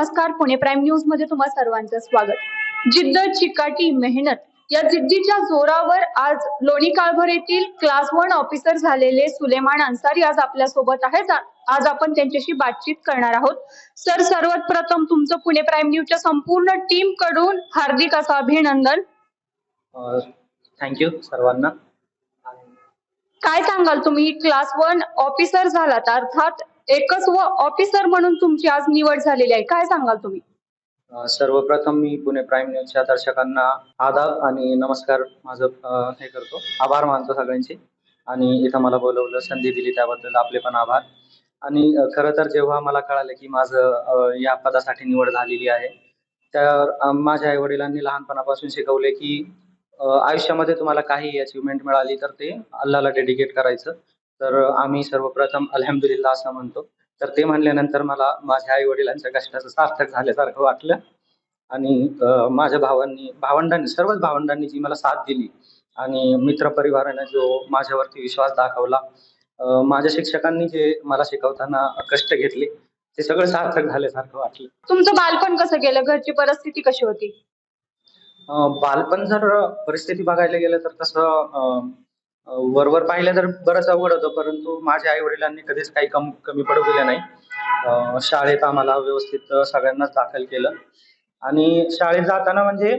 नमस्कार. Pune prime news मध्ये तुम्हा सर्वांचं स्वागत. जिद्द, चिकाटी, मेहनत या जिद्दीच्या जोरावर आज लोणी काळभोर येथील क्लास 1 ऑफिसर झालेले सुलेमान अन्सारी आज आपल्या सोबत आहेत. आज आपण त्यांच्याशी बातचीत करणार आहोत. सर, सर्वात प्रथम तुमचं पुणे प्राईम न्यूजच्या संपूर्ण टीम कडून हार्दिक असं अभिनंदन. थँक्यू सर्वांना. काय सांगाल, तुम्ही क्लास 1 ऑफिसर झालात, अर्थात एकच व ऑफिसर म्हणून तुमची आज निवड झालेली आहे. काय सांगाल तुम्ही? सर्वप्रथम मी पुणे प्राईम न्यूजच्या दर्शकांना आदाब आणि नमस्कार माझं हे करतो, आभार मानतो सगळ्यांचे. आणि इथं मला बोलवलं, संधी दिली त्याबद्दल आपले पण आभार. आणि खरं तर जेव्हा मला कळालं की माझं या पदासाठी निवड झालेली आहे, तर माझ्या आई वडिलांनी लहानपणापासून शिकवले की आयुष्यामध्ये तुम्हाला काही अचिव्हमेंट मिळाली तर ते अल्लाहला डेडिकेट करायचं. तर आम्ही सर्वप्रथम अल्हम्दुलिल्लाह असं म्हणतो. तर ते म्हणल्यानंतर मला माझ्या आई वडिलांच्या कष्टाचं सार्थक झाल्यासारखं वाटलं. आणि माझ्या भावंडांनी सर्वच भावंडांनी जी मला साथ दिली आणि मित्रपरिवाराने जो माझ्यावरती विश्वास दाखवला, माझ्या शिक्षकांनी जे मला शिकवताना कष्ट घेतले, ते सगळं सार्थक झाल्यासारखं वाटलं. तुमचं बालपण कसं गेलं? घरची परिस्थिती कशी होती? बालपण जर परिस्थिती बघायला गेलं तर तसं वरवर पाहिलं तर बरंच अवघड होतं, परंतु माझ्या आई वडिलांनी कधीच काही कमी पडू दिलं नाही. शाळेत आम्हाला व्यवस्थित सगळ्यांनाच दाखल केलं. आणि शाळेत जाताना म्हणजे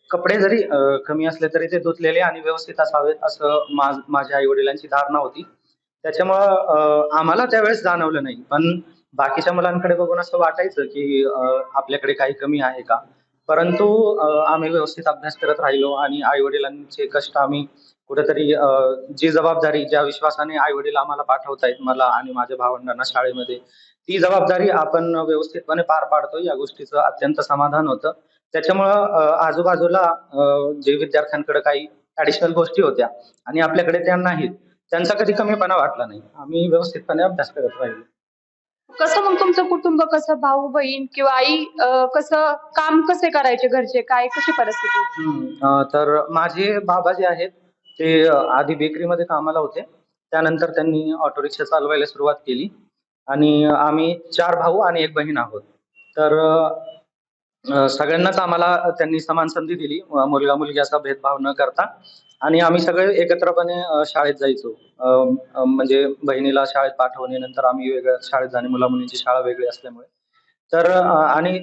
कपडे जरी कमी असले तरी ते धुतलेले आणि व्यवस्थित असावेत असं माझ्या आई वडिलांची धारणा होती. त्याच्यामुळं आम्हाला त्यावेळेस जाणवलं नाही, पण बाकीच्या मुलांकडे बघून असं वाटायचं की आपल्याकडे काही कमी आहे का. परंतु आम्ही व्यवस्थित अभ्यास करत राहिलो आणि आई वडिलांचे कष्ट आम्ही कुठेतरी जी जबाबदारी ज्या विश्वासाने आई वडील आम्हाला पाठवतायत, मला आणि माझ्या भावंडांना शाळेमध्ये, ती जबाबदारी आपण व्यवस्थितपणे पार पाडतो या गोष्टीचं अत्यंत समाधान होतं. त्याच्यामुळं आजूबाजूला जे विद्यार्थ्यांकडे काही ऍडिशनल गोष्टी होत्या आणि आपल्याकडे त्या नाहीत, त्यांचा कधी कमीपणा वाटला नाही. आम्ही व्यवस्थितपणे अभ्यास करत राहिलो. कसं मग तुमचं कुटुंब, कसं भाऊ बहीण किंवा आई, कसं काम कसे करायचे घरचे, काय कशी परिस्थिती? तर माझे बाबा जे आहेत ते आधी बेकरीमध्ये कामाला होते. त्यानंतर त्यांनी ऑटो रिक्षा चालवायला सुरुवात केली. आणि आम्ही 4 भाऊ आणि 1 बहीण आहोत. तर सगळ्यांनाच आम्हाला त्यांनी समान संधी दिली, मुलगा मुलगी असा भेदभाव न करता. आणि आम्ही सगळे एकत्रपणे शाळेत जायचो. म्हणजे बहिणीला शाळेत पाठवणे, नंतर आम्ही वेगळ्या शाळेत जाणे, मुला मुलींची शाळा वेगळी असल्यामुळे. तर आणि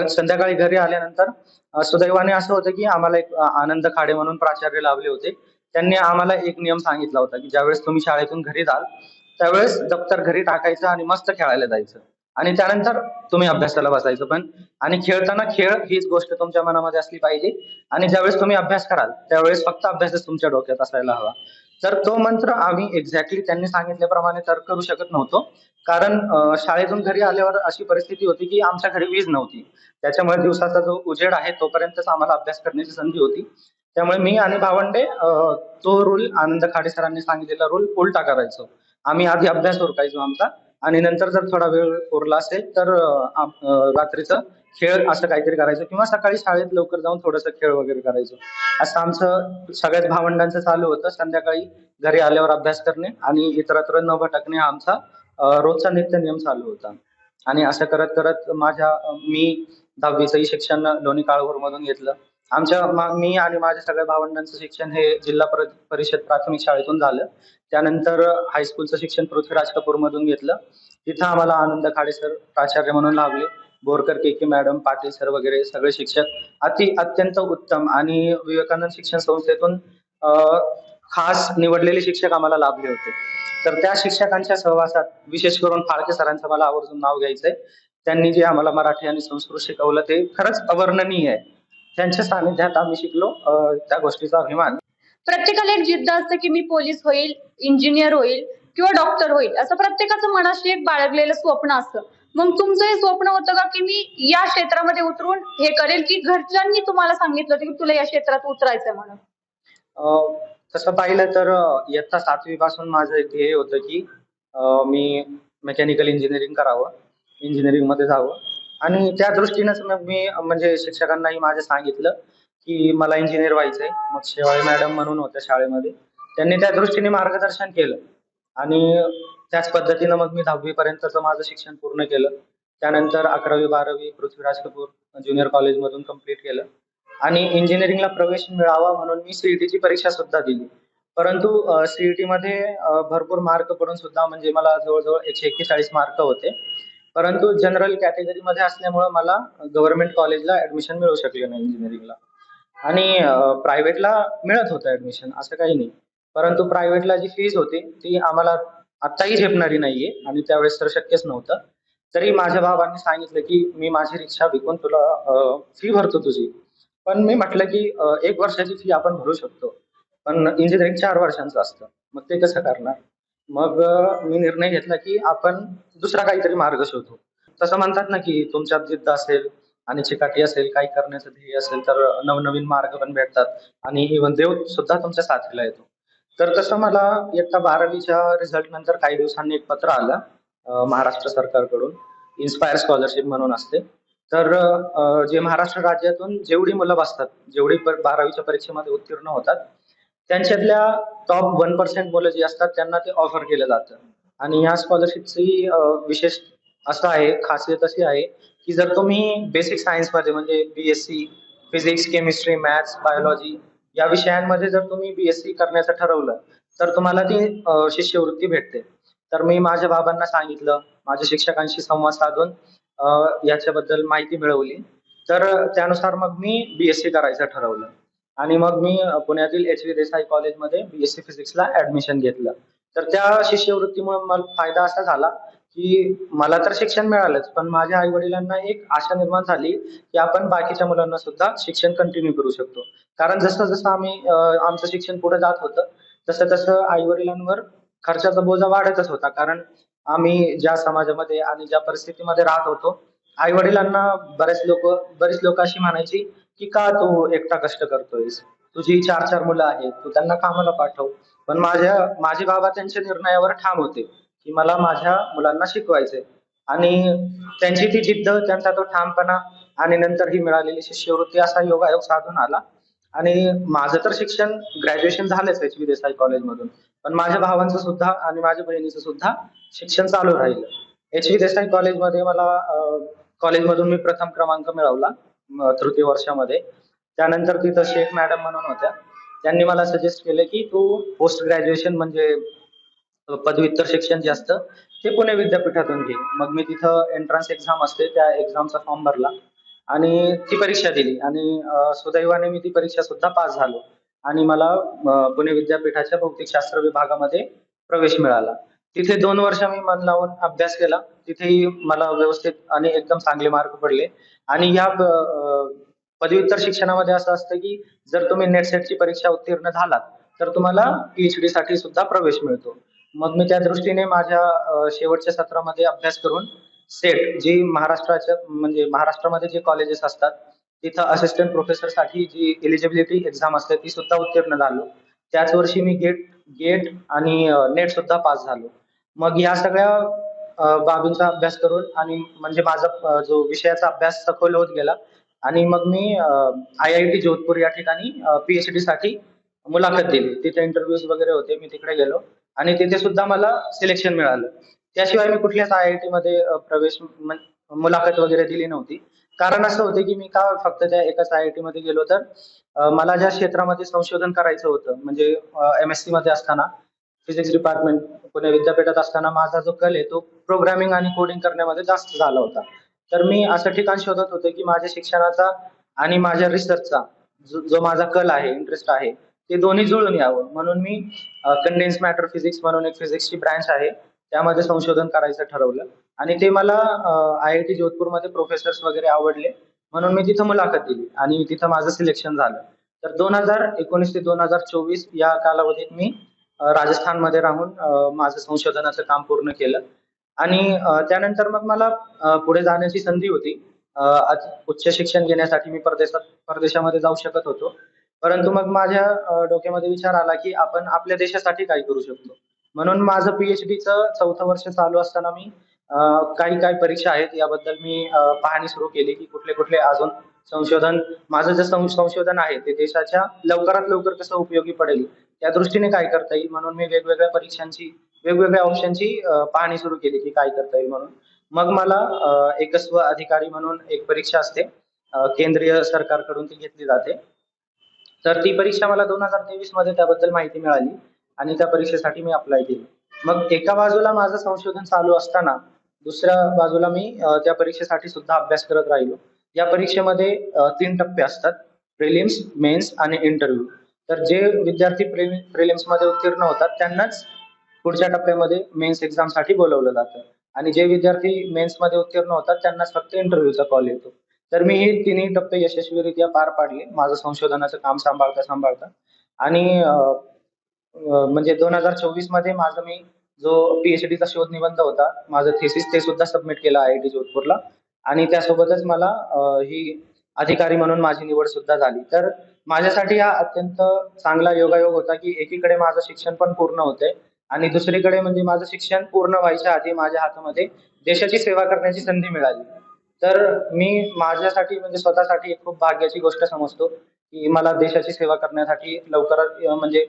संध्याकाळी घरी आल्यानंतर सुदैवाने असं होतं की आम्हाला एक आनंद खाडे म्हणून प्राचार्य लाभले होते. त्यांनी आम्हाला एक नियम सांगितला होता की ज्यावेळेस तुम्ही शाळेतून घरी जाल त्यावेळेस दप्तर घरी टाकायचं आणि मस्त खेळायला जायचं आणि त्यानंतर तुम्ही अभ्यासाला बसायचं. पण आणि खेळताना खेळ हीच गोष्ट तुमच्या मनामध्ये असली पाहिजे. आणि ज्यावेळेस तुम्ही अभ्यास कराल त्यावेळेस फक्त अभ्यासच तुमच्या डोक्यात असायला हवा. तर तो मंत्र आम्ही एक्झॅक्टली त्यांनी सांगितल्याप्रमाणे तर करू शकत नव्हतो. कारण शाळेतून घरी आल्यावर अशी परिस्थिती होती की आमच्या घरी वीज नव्हती. त्याच्यामुळे दिवसाचा जो उजेड आहे तोपर्यंतच आम्हाला अभ्यास करण्याची संधी होती. त्यामुळे मी आणि भावंडे तो रूल, आनंद खाडे सरांनी सांगितलेला रूल उलटा करायचो. आम्ही आधी अभ्यास उरकायचो आमचा आणि नंतर जर थोडा वेळ उरला असेल तर रात्रीचं खेळ असं काहीतरी करायचं किंवा सकाळी शाळेत लवकर जाऊन थोडंसं खेळ वगैरे करायचो. असं आमचं सगळ्याच भावंडांचं चालू होतं. संध्याकाळी घरी आल्यावर अभ्यास करणे आणि इतरत्र न भटकणे हा आमचा रोजचा नित्य नियम चालू होता. आणि असं करत करत मी 10वीचंही शिक्षण लोणी काळभोर मधून घेतलं. मी आणि माझ्या सगळ्या भावंडांचं शिक्षण हे जिल्हा परिषद प्राथमिक शाळेतून झालं. त्यानंतर हायस्कूलचं शिक्षण पृथ्वीराज कपूर मधून घेतलं. तिथं आम्हाला आनंद खाडे सर प्राचार्य म्हणून लाभले. बोरकर के मॅडम, पाटील सर वगैरे सगळे शिक्षक अत्यंत उत्तम आणि विवेकानंद शिक्षण संस्थेतून खास निवडलेले शिक्षक आम्हाला लाभले होते. तर त्या शिक्षकांच्या सहवासात विशेष करून फाळके सरांचं मला आवर्जून नाव घ्यायचंय. त्यांनी जे आम्हाला मराठी आणि संस्कृत शिकवलं ते खरंच अवर्णनीय आहे. त्यांच्या सानिध्यात आम्ही शिकलो, त्या गोष्टीचा अभिमान. प्रत्येकाला एक जिद्द असते की मी पोलीस होईल, इंजिनियर होईल किंवा डॉक्टर होईल, असं प्रत्येकाचं मनाशी एक बाळगलेलं स्वप्न असतं. मग तुमचं हे स्वप्न होतं का की मी या क्षेत्रामध्ये उतरून हे करेल, की घरच्यांनी तुम्हाला सांगितलं होतं की तुला या क्षेत्रात उतरायचंय म्हणून? तसं पाहिलं तर इयत्ता 7वी पासून माझं एक ध्येय होतं की मी मेकॅनिकल इंजिनिअरिंग करावं, इंजिनिअरिंग मध्ये जावं. आणि त्या दृष्टीनेच मग मी म्हणजे शिक्षकांनाही माझ्या सांगितलं की मला इंजिनियर व्हायचंय. मग शेवाळे मॅडम म्हणून होत्या शाळेमध्ये, त्यांनी त्या दृष्टीने मार्गदर्शन केलं आणि त्याच पद्धतीनं मग मी 10वी पर्यंतचं माझं शिक्षण पूर्ण केलं. त्यानंतर 11वी-12वी पृथ्वीराज कपूर ज्युनियर कॉलेजमधून कंप्लीट केलं आणि इंजिनिअरिंगला प्रवेश मिळावा म्हणून मी सीईटीची परीक्षा सुद्धा दिली. परंतु सीईटी मध्ये भरपूर मार्क पडून सुद्धा म्हणजे मला जवळजवळ 141 मार्क होते. परंतु जनरल कॅटेगरीमध्ये असल्यामुळं मला गव्हर्नमेंट कॉलेजला ऍडमिशन मिळू शकले नाही इंजिनिअरिंगला. आणि प्रायव्हेटला मिळत होतं ऍडमिशन, असं काही नाही. परंतु प्रायव्हेटला जी फीज होती ती आम्हाला आत्ताही झेपणारी नाहीये आणि त्यावेळेस तर शक्यच नव्हतं. तरी माझ्या बाबांनी सांगितलं की मी माझी रिक्षा विकून तुला फी भरतो तुझी. पण मी म्हटलं की 1 वर्षाची फी आपण भरू शकतो. पण इंजिनिअरिंग 4 वर्षांचं असतं. मग ते कसं करणार? मग मी निर्णय घेतला की आपण दुसरा काहीतरी मार्ग शोधू. तसं म्हणतात ना की तुमच्यात जिद्द असेल आणि चिकाटी असेल, काही करण्याचं ध्येय असेल तर नवनवीन मार्ग पण भेटतात आणि इव्हन देव सुद्धा तुमच्या साथीला येतो. तर तसं मला इयत्ता 12वीच्या रिझल्ट नंतर काही दिवसांनी एक पत्र आलं महाराष्ट्र सरकारकडून. इन्स्पायर स्कॉलरशिप म्हणून असते. तर जे महाराष्ट्र राज्यातून जेवढी मुलं बसतात, जेवढी 12वीच्या परीक्षेमध्ये उत्तीर्ण होतात, त्यांच्यातल्या टॉप 1% मुलं जी असतात त्यांना ते ऑफर केलं जातं. आणि या स्कॉलरशिपची विशेष असं आहे, खासियत अशी आहे की जर तुम्ही बेसिक सायन्समध्ये म्हणजे BSc physics, chemistry, maths, biology या विषयांमध्ये जर तुम्ही बीएससी करण्याचं ठरवलं, तर तुम्हाला ती शिष्यवृत्ती भेटते. तर मी माझ्या बाबांना सांगितलं, माझ्या शिक्षकांशी संवाद साधून याच्याबद्दल माहिती मिळवली. तर त्यानुसार मग मी बीएससी करायचं ठरवलं आणि मग मी पुण्यातील एच.व्ही. देसाई कॉलेजमध्ये बीएससी फिजिक्सला ऍडमिशन घेतलं. तर त्या शिष्यवृत्तीमुळे मला फायदा असा झाला की मला तर शिक्षण मिळालंच, पण माझ्या आई-वडिलांना एक आशा निर्माण झाली की आपण बाकीच्या मुलांना सुद्धा शिक्षण कंटिन्यू करू शकतो. कारण जसं-जसं आम्ही आमचं शिक्षण पुढे जात होतं, तसं-तसं आई-वडिलांवर खर्चाचा बोजा वाढतच होता. कारण आम्ही ज्या समाजामध्ये आणि ज्या परिस्थितीमध्ये राहत होतो, आई-वडिलांना बरेच लोक अशी म्हणायची की "का तू एकटा कष्ट करतोयस? तुझी 4-4 मुलं आहेत, तू त्यांना कामाला पाठव." पण माझे बाबा त्यांच्या निर्णयावर ठाम होते की मला माझ्या मुलांना शिकवायचंय आणि त्यांची ती जिद्द, त्यांचा तो ठामपणा आणि नंतर ही मिळालेली शिष्यवृत्ती असा योगायोग साधून आला आणि माझं तर शिक्षण ग्रॅज्युएशन झालंच एच.व्ही. देसाई कॉलेजमधून. पण माझ्या भावांचं सुद्धा आणि माझ्या बहिणीचं सुद्धा शिक्षण चालू राहिलं. एच.व्ही. देसाई कॉलेजमध्ये मला कॉलेजमधून मी प्रथम क्रमांक मिळवला तृतीय वर्षामध्ये. त्यानंतर तिथं शेख मॅडम म्हणून होत्या. त्यांनी मला सजेस्ट केलं की तू पोस्ट ग्रॅज्युएशन म्हणजे पदव्युत्तर शिक्षण जे असतं ते पुणे विद्यापीठातून घे. मग मी तिथं एंट्रन्स एक्झाम असते त्या एक्झामचा फॉर्म भरला आणि ती परीक्षा दिली आणि सुदैवाने मी ती परीक्षा सुद्धा पास झालो आणि मला पुणे विद्यापीठाच्या भौतिकशास्त्र विभागामध्ये प्रवेश मिळाला. तिथे 2 वर्ष मी मन लावून अभ्यास केला. तिथेही मला व्यवस्थित आणि एकदम चांगले मार्क पडले आणि या पदव्युत्तर शिक्षणामध्ये असं असतं की जर तुम्ही नेट सेटची परीक्षा उत्तीर्ण झालात, तर तुम्हाला पीएचडी साठी सुद्धा प्रवेश मिळतो. मग मी त्या दृष्टीने माझ्या शेवटच्या सत्रामध्ये अभ्यास करून सेट जी महाराष्ट्रामध्ये जे कॉलेजेस असतात, तिथं असिस्टंट प्रोफेसर साठी जी एलिजिबिलिटी एक्झाम असते ती सुद्धा उत्तीर्ण झालो. त्याच वर्षी मी गेट आणि नेट सुद्धा पास झालो. मग या सगळ्या बाबींचा अभ्यास करून आणि म्हणजे माझा जो विषयाचा अभ्यास सखोल होत गेला आणि मग मी आय.आय.टी. जोधपूर या ठिकाणी पीएचडी साठी मुलाखत दिली. तिथे इंटरव्ह्यूज वगैरे होते. मी तिकडे गेलो आणि तिथे सुद्धा मला सिलेक्शन मिळालं. त्याशिवाय मी कुठल्याच आय.आय.टी. मध्ये मुलाखत वगैरे दिली नव्हती. कारण असं होतं की मी का फक्त त्या एकाच आय.आय.टी. मध्ये गेलो तर मला ज्या क्षेत्रामध्ये संशोधन करायचं होतं म्हणजे एम.एस.सी. मध्ये असताना फिजिक्स डिपार्टमेंट पुणे विद्यापीठात असताना माझा जो कल आहे तो प्रोग्रामिंग आणि कोडिंग करण्यामध्ये जास्त झाला होता. तर मी असं ठिकाण शोधत होतो की माझ्या शिक्षणाचा आणि माझ्या रिसर्चचा जो माझा कल आहे, इंटरेस्ट आहे, ते दोन्ही जुळून यावं. म्हणून मी कंडेन्स मॅटर फिजिक्स म्हणून एक फिजिक्सची ब्रँच आहे, त्यामध्ये संशोधन करायचं ठरवलं आणि ते मला आय.आय.टी. जोधपूरमध्ये प्रोफेसर्स वगैरे आवडले. म्हणून मी तिथं मुलाखत दिली आणि तिथं माझं सिलेक्शन झालं. तर 2019 ते 2024 या कालावधीत मी राजस्थानमध्ये राहून माझं संशोधनाचं काम पूर्ण केलं आणि त्यानंतर मग मला पुढे जाण्याची संधी होती. उच्च शिक्षण घेण्यासाठी मी परदेशामध्ये जाऊ शकत होतो. परंतु मग माझ्या डोक्यामध्ये विचार आला की आपण आपल्या देशासाठी काय करू शकतो. म्हणून माझं पीएचडीचं 4थं वर्ष चालू असताना मी काही परीक्षा आहेत याबद्दल मी पाहणी सुरू केली की कुठले अजून माझं जे संशोधन आहे ते देशाच्या लवकरात लवकर कसं उपयोगी पडेल त्या दृष्टीने काय करता येईल म्हणून मी वेगवेगळ्या ऑप्शनची पाहणी सुरू केली की काय करता येईल म्हणून. मग मला एकस्व अधिकारी म्हणून एक परीक्षा असते, केंद्रीय सरकारकडून ती घेतली जाते. तर ती परीक्षा मला 2023 मध्ये त्याबद्दल माहिती मिळाली आणि त्या परीक्षेसाठी मी अप्लाय केलं. मग एका बाजूला माझं संशोधन चालू असताना दुसऱ्या बाजूला मी त्या परीक्षेसाठी सुद्धा अभ्यास करत राहिलो. या परीक्षेमध्ये 3 टप्पे असतात: प्रिलिम्स, मेन्स आणि इंटरव्ह्यू. तर जे विद्यार्थी प्रिलिम्समध्ये उत्तीर्ण होतात त्यांनाच पुढच्या टप्प्यामध्ये मेन्स एक्झामसाठी बोलावलं जातं आणि जे विद्यार्थी मेन्समध्ये उत्तीर्ण होतात त्यांनाच फक्त इंटरव्ह्यूचा कॉल येतो. तर मी हे तिन्ही टप्पे यशस्वीरित्या पार पाडले माझं संशोधनाचं काम सांभाळता आणि म्हणजे 2024 मध्ये माझं मी जो पीएचडीचा शोध निबंध होता, माझं थेसिस ते सुद्धा सबमिट केलं IIT जोधपूरला आणि त्यासोबतच मला ही अधिकारी म्हणून माझी निवड सुद्धा झाली. तर माझ्यासाठी हा अत्यंत चांगला योगायोग होता, की एकीकडे माझं शिक्षण पण पूर्ण होतंय आणि दुसरीकडे म्हणजे माझं शिक्षण पूर्ण व्हायच्या आधी माझ्या हातामध्ये देशाची सेवा करण्याची संधी मिळाली. तर मी माझ्यासाठी म्हणजे स्वतःसाठी एक खूप भाग्याची गोष्ट समजतो, की मला देशाची सेवा करण्यासाठी लवकरात म्हणजे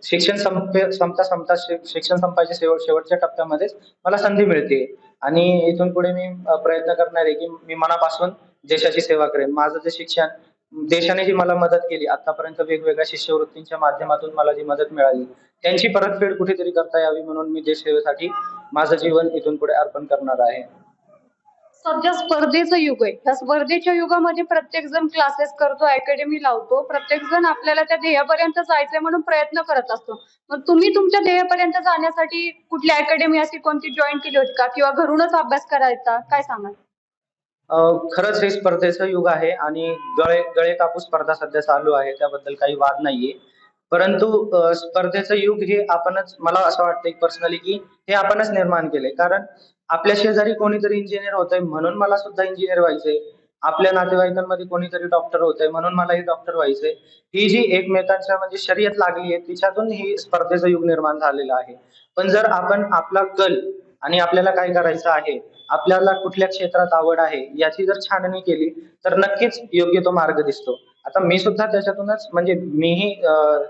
शिक्षण संपता शिक्षण संपायच्या शेवटच्या टप्प्यामध्येच मला संधी मिळते आणि इथून पुढे मी प्रयत्न करणार आहे, की मी मनापासून देशाची सेवा करेन. माझं जे शिक्षण देशाने जी मला मदत केली आतापर्यंत वेगवेगळ्या शिष्यवृत्तींच्या माध्यमातून मला जी मदत मिळाली, त्यांची परतफेड कुठेतरी करता यावी म्हणून मी देश सेवेसाठी माझं जीवन इथून पुढे अर्पण करणार आहे. सध्या स्पर्धेचं युग आहे. या स्पर्धेच्या युगामध्ये प्रत्येक जण क्लासेस करतो, अकॅडमी लावतो. प्रत्येक जण आपल्याला त्या ध्येयापर्यंत जायचंय म्हणून प्रयत्न करत असतो. मग तुम्ही तुमच्या ध्येयापर्यंत जाण्यासाठी कुठली अकॅडमी अशी कोणती जॉईन केली होती का? किंवा घरूनच अभ्यास करायचा? काय सांगाल? खरंच हे स्पर्धेचं युग आहे आणि गळे गळे कापूस स्पर्धा सध्या चालू आहे, त्याबद्दल काही वाद नाहीये. परंतु स्पर्धेचं युग हे आपणच, मला असं वाटतंय पर्सनली, की हे आपणच निर्माण केलंय. कारण आपल्या शेजारी कोणीतरी इंजिनियर होतंय म्हणून मला सुद्धा इंजिनियर व्हायचंय. आपल्या नातेवाईकांमध्ये कोणीतरी डॉक्टर होतंय म्हणून मलाही डॉक्टर व्हायचंय. ही जी एकमेकांच्या म्हणजे शर्यत लागली आहे तिच्यातून ही स्पर्धेचं युग निर्माण झालेलं आहे. पण जर आपण आपला कल आणि आपल्याला काय करायचं आहे, आपल्याला कुठल्या क्षेत्रात आवड आहे याची जर छाननी केली तर नक्कीच योग्य तो मार्ग दिसतो. आता मी सुद्धा त्याच्यातूनच म्हणजे मीही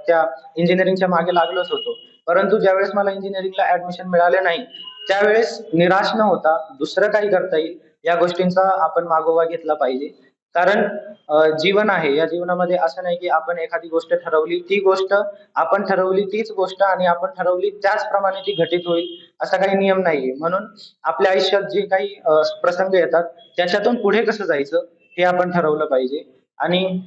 त्या इंजिनिअरिंगच्या मागे लागलोच होतो. परंतु ज्यावेळेस मला इंजिनिअरिंगला ऍडमिशन मिळाले नाही, त्यावेळेस निराश न होता दुसरं काही करता येईल या गोष्टींचा आपण मागोवा घेतला पाहिजे. कारण जीवन आहे, या जीवनामध्ये असं नाही की आपण एखादी गोष्ट ठरवली, ती गोष्ट आपण ठरवली तीच गोष्ट आणि आपण ठरवली त्याचप्रमाणे ती घटित होईल असा काही नियम नाहीये. म्हणून आपल्या आयुष्यात जे काही प्रसंग येतात त्याच्यातून पुढे कसं जायचं हे आपण ठरवलं पाहिजे. आणि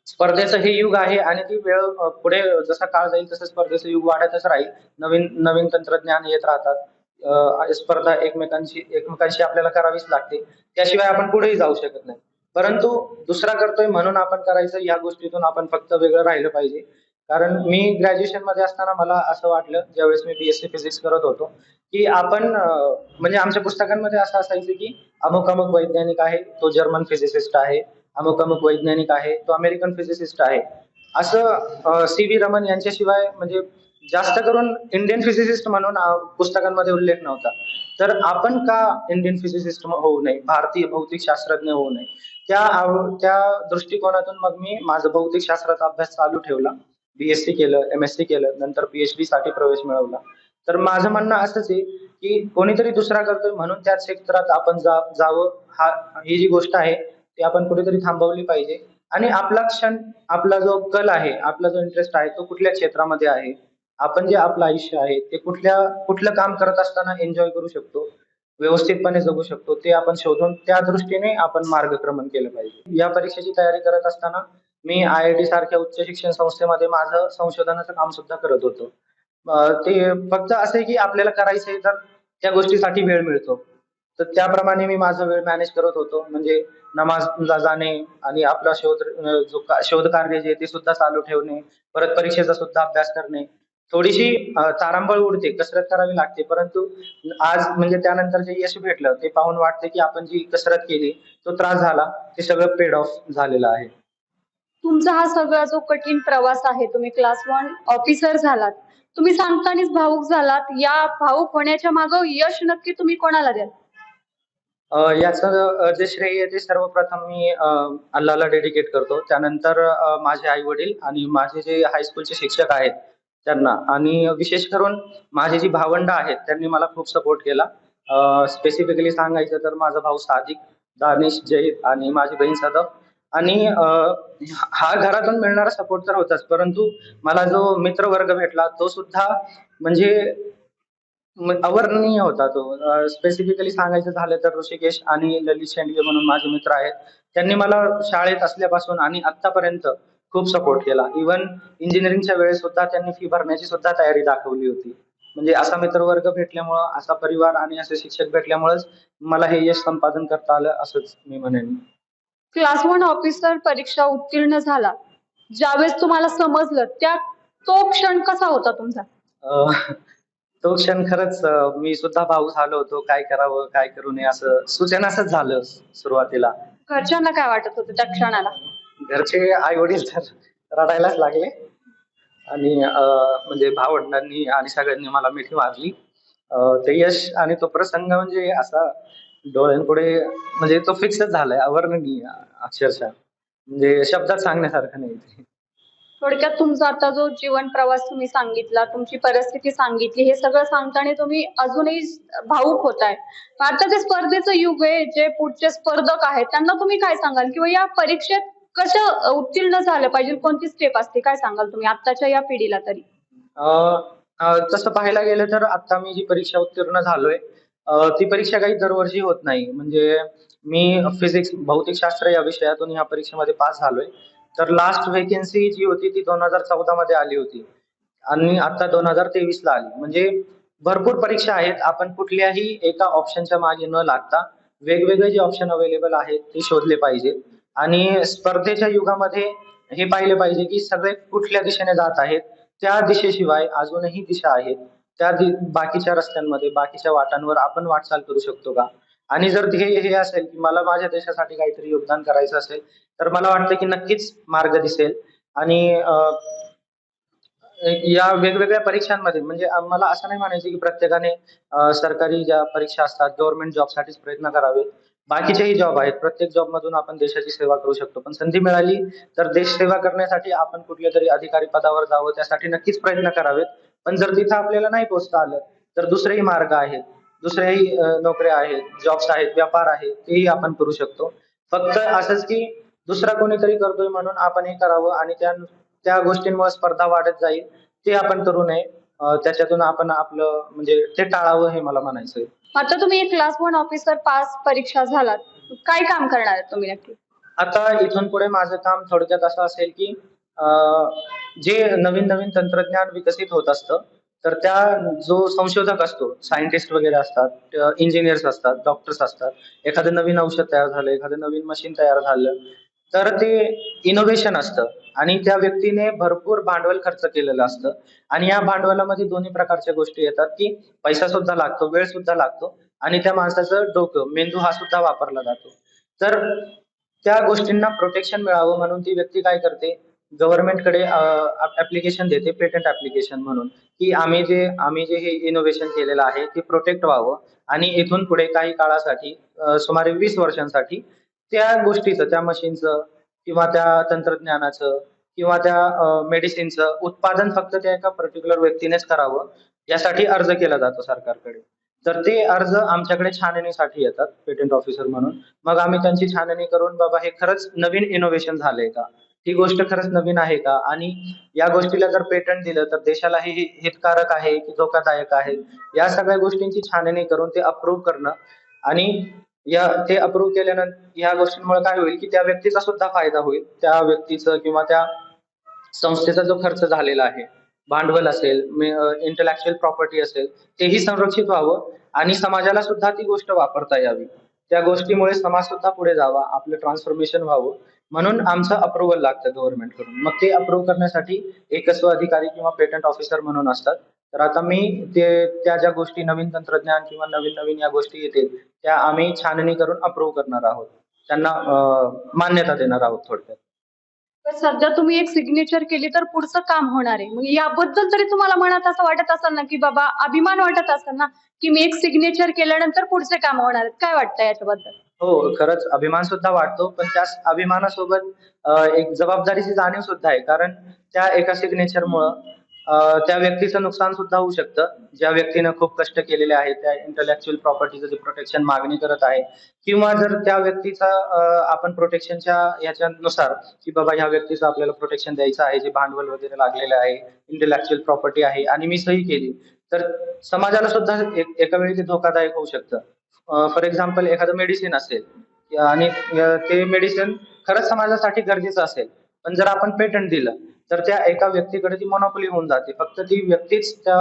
स्पर्धेचं हे युग आहे आणि ती वेळ पुढे जसा काळ जाईल तसं स्पर्धेचं युग वाढतच राहील. नवीन नवीन तंत्रज्ञान येत राहतात. स्पर्धा एकमेकांशी आपल्याला करावीच लागते. त्याशिवाय आपण पुढेही जाऊ शकत नाही. परंतु दुसरा करतोय म्हणून आपण करायचं या गोष्टीतून आपण फक्त वेगळं राहिलं पाहिजे. कारण मी ग्रॅज्युएशन मध्ये असताना मला असं वाटलं, ज्यावेळेस मी BSc फिजिक्स करत होतो, की आपण म्हणजे आमच्या पुस्तकांमध्ये असं असायचं की अमुक अमुक वैज्ञानिक आहे, तो जर्मन फिजिसिस्ट आहे, अमुक अमुक वैज्ञानिक आहे, तो अमेरिकन फिजिसिस्ट आहे. असं CV रमन यांच्याशिवाय म्हणजे जास्त करून इंडियन फिजिसिस्ट म्हणून पुस्तकांमध्ये उल्लेख नव्हता. तर आपण का इंडियन फिजिसिस्ट होऊ नये, भारतीय भौतिक शास्त्रज्ञ होऊ नये, त्या दृष्टिकोनातून मग मी माझं भौतिक शास्त्राचा अभ्यास चालू ठेवला. BSc केलं, MSc केलं, नंतर PhD साठी प्रवेश मिळवला. तर माझं म्हणणं असंच आहे, की कोणीतरी दुसरा करतोय म्हणून त्याच क्षेत्रात आपण जावं, ही जी गोष्ट आहे ती आपण कुठेतरी थांबवली पाहिजे. आणि आपला क्षण, आपला जो कल आहे, आपला जो इंटरेस्ट आहे तो कुठल्या क्षेत्रामध्ये आहे, आपण जे आपलं आयुष्य आहे ते कुठलं काम करत असताना एन्जॉय करू शकतो, व्यवस्थितपणे जगू शकतो, ते आपण शोधून त्या दृष्टीने आपण मार्गक्रमण केलं पाहिजे. या परीक्षेची तयारी करत असताना मी IIT सारख्या उच्च शिक्षण संस्थेमध्ये माझं संशोधनाचं काम सुद्धा करत होतो. ते फक्त असं आहे की आपल्याला करायचंय तर त्या गोष्टीसाठी वेळ मिळतो. तर त्याप्रमाणे मी माझा वेळ मॅनेज करत होतो. म्हणजे नमाजला जाणे आणि आपला शोध कार्य जे ते सुद्धा चालू ठेवणे, परत परीक्षेचा सुद्धा अभ्यास करणे. थोडीशी तारांबळ उडते, कसरत करावी लागते, परंतु आज म्हणजे त्यानंतर जे यश भेटलं ते पाहून वाटते की आपण जी कसरत केली, तो त्रास झाला, ते सगळं पेड ऑफ झालेलं आहे. तुमचा हा सगळा जो कठीण प्रवास आहे, तुम्ही क्लास 1 ऑफिसर झालात. तुम्ही सांगतानाच भावुक झालात. या भावुक होण्याच्या मागे यश नक्की तुम्ही कोणाला द्याल? याचं जे श्रेय आहे ते सर्वप्रथम मी अल्लाहला डेडिकेट करतो. त्यानंतर माझे आई-वडील आणि माझे जे हायस्कूलचे शिक्षक आहेत त्यांना, आणि विशेष करून माझी जी भावंडं आहेत त्यांनी मला खूप सपोर्ट केला. स्पेसिफिकली सांगायचं तर माझा भाऊ सादिक, दानिश, जहीर आणि माझी बहीण सदफ. आणि हा घरातून मिळणारा सपोर्ट तर होताच, परंतु मला जो मित्रवर्ग भेटला तो सुद्धा म्हणजे अवर्णनीय होता तो. स्पेसिफिकली सांगायचं झालं तर ऋषिकेश आणि ललित शेंडगे म्हणून माझे मित्र आहेत. त्यांनी मला शाळेत असल्यापासून आणि आत्तापर्यंत खूप सपोर्ट केला. इव्हन इंजिनिअरिंगच्या वेळेस सुद्धा त्यांनी फी भरण्याची सुद्धा तयारी दाखवली होती. म्हणजे असा मित्रवर्ग भेटल्यामुळं, असा परिवार आणि असे शिक्षक भेटल्यामुळेच मला हे यश संपादन करता आलं असंच मी म्हणेन. क्लास वन ऑफिसर परीक्षा उत्तीर्ण झाला, ज्यावेळेस तुम्हाला समजलं तो क्षण कसा होता तुमचा? अ, तो क्षण खरंच मी सुद्धा भावूक झालो होतो. काय करावं, काय करू नये असं सुचेनासंच झालं सुरुवातीला. घरच्यांना काय वाटत होतं त्या क्षणाला? घरचे आई-वडील तर रडायलाच लागले आणि म्हणजे भावंडांनी आणि सगळ्यांनी मला मिठी मारली. ते यश आणि तो प्रसंग म्हणजे असा डोळ्यांपुढे म्हणजे तो फिक्सच झालाय, अवर्णनीय अक्षरशः. म्हणजे शब्दात सांगण्यासारखं नाही ते. थोडक्यात तुमचा आता जो जीवन प्रवास तुम्ही सांगितला, तुमची परिस्थिती सांगितली, हे सगळं सांगताना तुम्ही अजूनही भावुक होताय. आता जे स्पर्धेचं युग आहे, जे पुढचे स्पर्धक आहेत, त्यांना तुम्ही काय सांगाल? किंवा या परीक्षेत कसं उत्तीर्ण झालं पाहिजे? कोणती स्टेप असते? काय सांगाल तुम्ही आत्ताच्या या पिढीला तरी? अ, तसं पाहायला गेलं तर आता मी जी परीक्षा उत्तीर्ण झालोय, ती परीक्षा काही दरवर्षी होत नाही. म्हणजे मी फिजिक्स, भौतिकशास्त्र या विषयातून ह्या परीक्षेमध्ये पास झालोय. तर लास्ट व्हेकन्सी जी होती ती 2014 मध्ये आली होती आणि आता 2023 ला आली. म्हणजे भरपूर परीक्षा आहेत. आपण कुठल्याही एका ऑप्शनच्या मागे न लागता वेगवेगळे जे ऑप्शन अवेलेबल आहेत ते शोधले पाहिजे आणि स्पर्धेच्या युगामध्ये हे पाहिले पाहिजे की सगळे कुठल्या दिशेने जात आहेत. त्या दिशेशिवाय अजूनही दिशा आहेत. बाकीच्या रस्त्यांमध्ये, बाकीच्या वाटांवर आपण वाटचाल करू शकतो का? आणि जर ध्येय हे असेल की मला माझ्या देशासाठी काहीतरी योगदान करायचं असेल, तर मला वाटतं की नक्कीच मार्ग दिसेल. आणि या वेगवेगळ्या परीक्षांमध्ये म्हणजे मला असं नाही म्हणायचं की प्रत्येकाने सरकारी ज्या परीक्षा असतात, गव्हर्नमेंट जॉबसाठीच प्रयत्न करावे. बाकीचेही जॉब आहेत. प्रत्येक जॉबमधून आपण देशाची सेवा करू शकतो. पण संधी मिळाली तर देश सेवा करण्यासाठी आपण कुठल्यातरी अधिकारी पदावर जावं, त्यासाठी नक्कीच प्रयत्न करावेत. पण जर तिथं आपल्याला नाही पोहोचता आलं, तर दुसरेही मार्ग आहेत. दुसऱ्याही नोकऱ्या आहेत, जॉब्स आहेत, व्यापार आहे, तेही आपण करू शकतो. फक्त असंच की दुसरा कोणीतरी करतोय म्हणून आपणही करावं आणि त्या त्या गोष्टींमुळे स्पर्धा वाढत जाईल, ते आपण करू नये. त्याच्यातून आपण आपलं म्हणजे ते टाळावं हे मला म्हणायचंय. आता तुम्ही क्लास वन ऑफिसर पास परीक्षा झालात. काय काम करणार आहेत तुम्ही नक्की? आता इथून पुढे माझं काम थोडक्यात असं असेल की जे नवीन-नवीन तंत्रज्ञान विकसित होत असतं, तर जो संशोधक असतो, सायंटिस्ट वगैरे असतात, इंजिनिअर्स असतात, डॉक्टर्स असतात. एखादं नवीन औषध तयार झालं, एखादं नवीन मशीन तयार झालं, तर ते इनोव्हेशन असतं आणि त्या व्यक्तीने भरपूर भांडवल खर्च केलेलं असतं आणि या भांडवलामध्ये दोन्ही प्रकारच्या गोष्टी येतात, की पैसा सुद्धा लागतो, वेळ सुद्धा लागतो आणि त्या माणसाचं डोकं, मेंदू हा सुद्धा वापरला जातो. तर त्या गोष्टींना प्रोटेक्शन मिळावं म्हणून ती व्यक्ती काय करते, गव्हर्नमेंटकडे ॲप्लिकेशन देते, पेटंट ॲप्लिकेशन म्हणून, की आम्ही जे हे इनोव्हेशन केलेलं आहे ते प्रोटेक्ट व्हावं आणि इथून पुढे काही काळासाठी सुमारे 20 वर्षांसाठी त्या गोष्टीचं, त्या मशीनचं किंवा त्या तंत्रज्ञानाचं किंवा त्या मेडिसिनचं उत्पादन फक्त त्या एका पर्टिक्युलर व्यक्तीनेच करावं, यासाठी अर्ज केला जातो सरकारकडे. तर ते अर्ज आमच्याकडे छाननीसाठी येतात पेटंट ऑफिसर म्हणून. मग आम्ही त्यांची छाननी करून बाबा हे खरंच नवीन इनोव्हेशन झालंय का? ही गोष्ट खरंच नवीन आहे का? आणि या गोष्टीला जर पेटंट दिलं तर देशालाही हितकारक आहे की धोकादायक आहे? या सगळ्या गोष्टींची छाननी करून ते अप्रूव्ह करणं आणि ते अप्रूव्ह केल्यानंतर या गोष्टींमुळे काय होईल की त्या व्यक्तीचा सुद्धा फायदा होईल. त्या व्यक्तीचं किंवा त्या संस्थेचा जो खर्च झालेला आहे, भांडवल असेल, इंटलेक्चुअल प्रॉपर्टी असेल, तेही संरक्षित व्हावं आणि समाजाला सुद्धा ती गोष्ट वापरता यावी. त्या गोष्टीमुळे समाज सुद्धा पुढे जावा, आपलं ट्रान्सफॉर्मेशन व्हावं, म्हणून आमचं अप्रुव्हल लागतं गव्हर्नमेंटकडून. मग ते अप्रूव्ह करण्यासाठी एकस्व अधिकारी किंवा पेटंट ऑफिसर म्हणून असतात. तर आता मी त्या ज्या गोष्टी, नवीन तंत्रज्ञान किंवा नवीन-नवीन या गोष्टी येतील, त्या आम्ही छाननी करून अप्रूव्ह करणार आहोत. त्यांना मान्यता देणार आहोत थोडक्यात. तर सध्या तुम्ही एक सिग्नेचर केली तर पुढचं काम होणार आहे. मग याबद्दल तरी तुम्हाला मनात असं वाटत असेल ना, की बाबा अभिमान वाटत असेल ना, की मी एक सिग्नेचर केल्यानंतर पुढचे काम होणार आहेत. काय वाटतं याच्याबद्दल? हो, खरंच अभिमान सुद्धा वाटतो. पण त्याच अभिमानासोबत एक जबाबदारीची जाणीव सुद्धा आहे. कारण त्या एका सिग्नेचरमुळं त्या व्यक्तीचं नुकसान सुद्धा होऊ शकतं. ज्या व्यक्तीनं खूप कष्ट केलेले आहेत, त्या इंटलेक्च्युअल प्रॉपर्टीचं जे प्रोटेक्शन मागणी करत आहे किंवा जर त्या व्यक्तीचा आपण प्रोटेक्शनच्या याच्यानुसार की बाबा ह्या व्यक्तीचं आपल्याला प्रोटेक्शन द्यायचं आहे, जे भांडवल वगैरे लागलेलं आहे, इंटलेक्च्युअल प्रॉपर्टी आहे आणि मी सही केली, तर समाजाला सुद्धा एका वेळी ते धोकादायक होऊ शकतं. फॉर एक्झाम्पल एखादं मेडिसिन असेल आणि ते मेडिसिन खरंच समाजासाठी गरजेचं असेल, पण जर आपण पेटंट दिलं तर त्या एका व्यक्तीकडे ती मोनोपोली होऊन जाते. फक्त ती व्यक्तीच त्या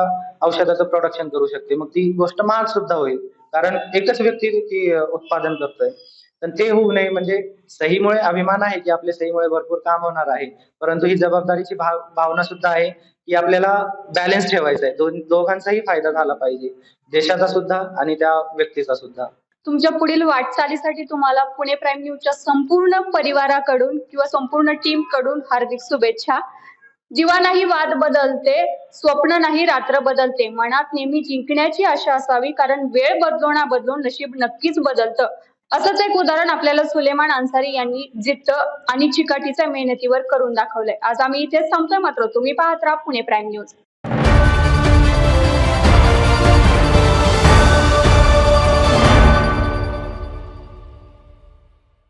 औषधाचं प्रोडक्शन करू शकते. मग ती गोष्ट महाग सुद्धा होईल. कारण एकच व्यक्ती ती उत्पादन करतोय. तर ते होऊ नये म्हणजे सहीमुळे अभिमान आहे की आपल्या सहीमुळे भरपूर काम होणार आहे. परंतु ही जबाबदारीची भावना सुद्धा आहे की आपल्याला बॅलन्स ठेवायचा आहे. दोघांचाही फायदा झाला पाहिजे. देशाचा सुद्धा आणि त्या व्यक्तीचा सुद्धा. तुमच्या पुढील वाटचालीसाठी तुम्हाला पुणे प्राईम न्यूजच्या संपूर्ण परिवाराकडून किंवा संपूर्ण टीम कडून हार्दिक शुभेच्छा. दिवा नाही वाद बदलते, स्वप्न नाही रात्र बदलते. मनात नेहमी जिंकण्याची आशा असावी, कारण वेळ बदलून नशीब नक्कीच बदलतं. असंच एक उदाहरण आपल्याला सुलेमान अन्सारी यांनी जिद्द आणि चिकाटीच्या मेहनतीवर करून दाखवलंय. आज आम्ही इथेच थांबतोय, मात्र तुम्ही पाहत राहा पुणे प्राईम न्यूज.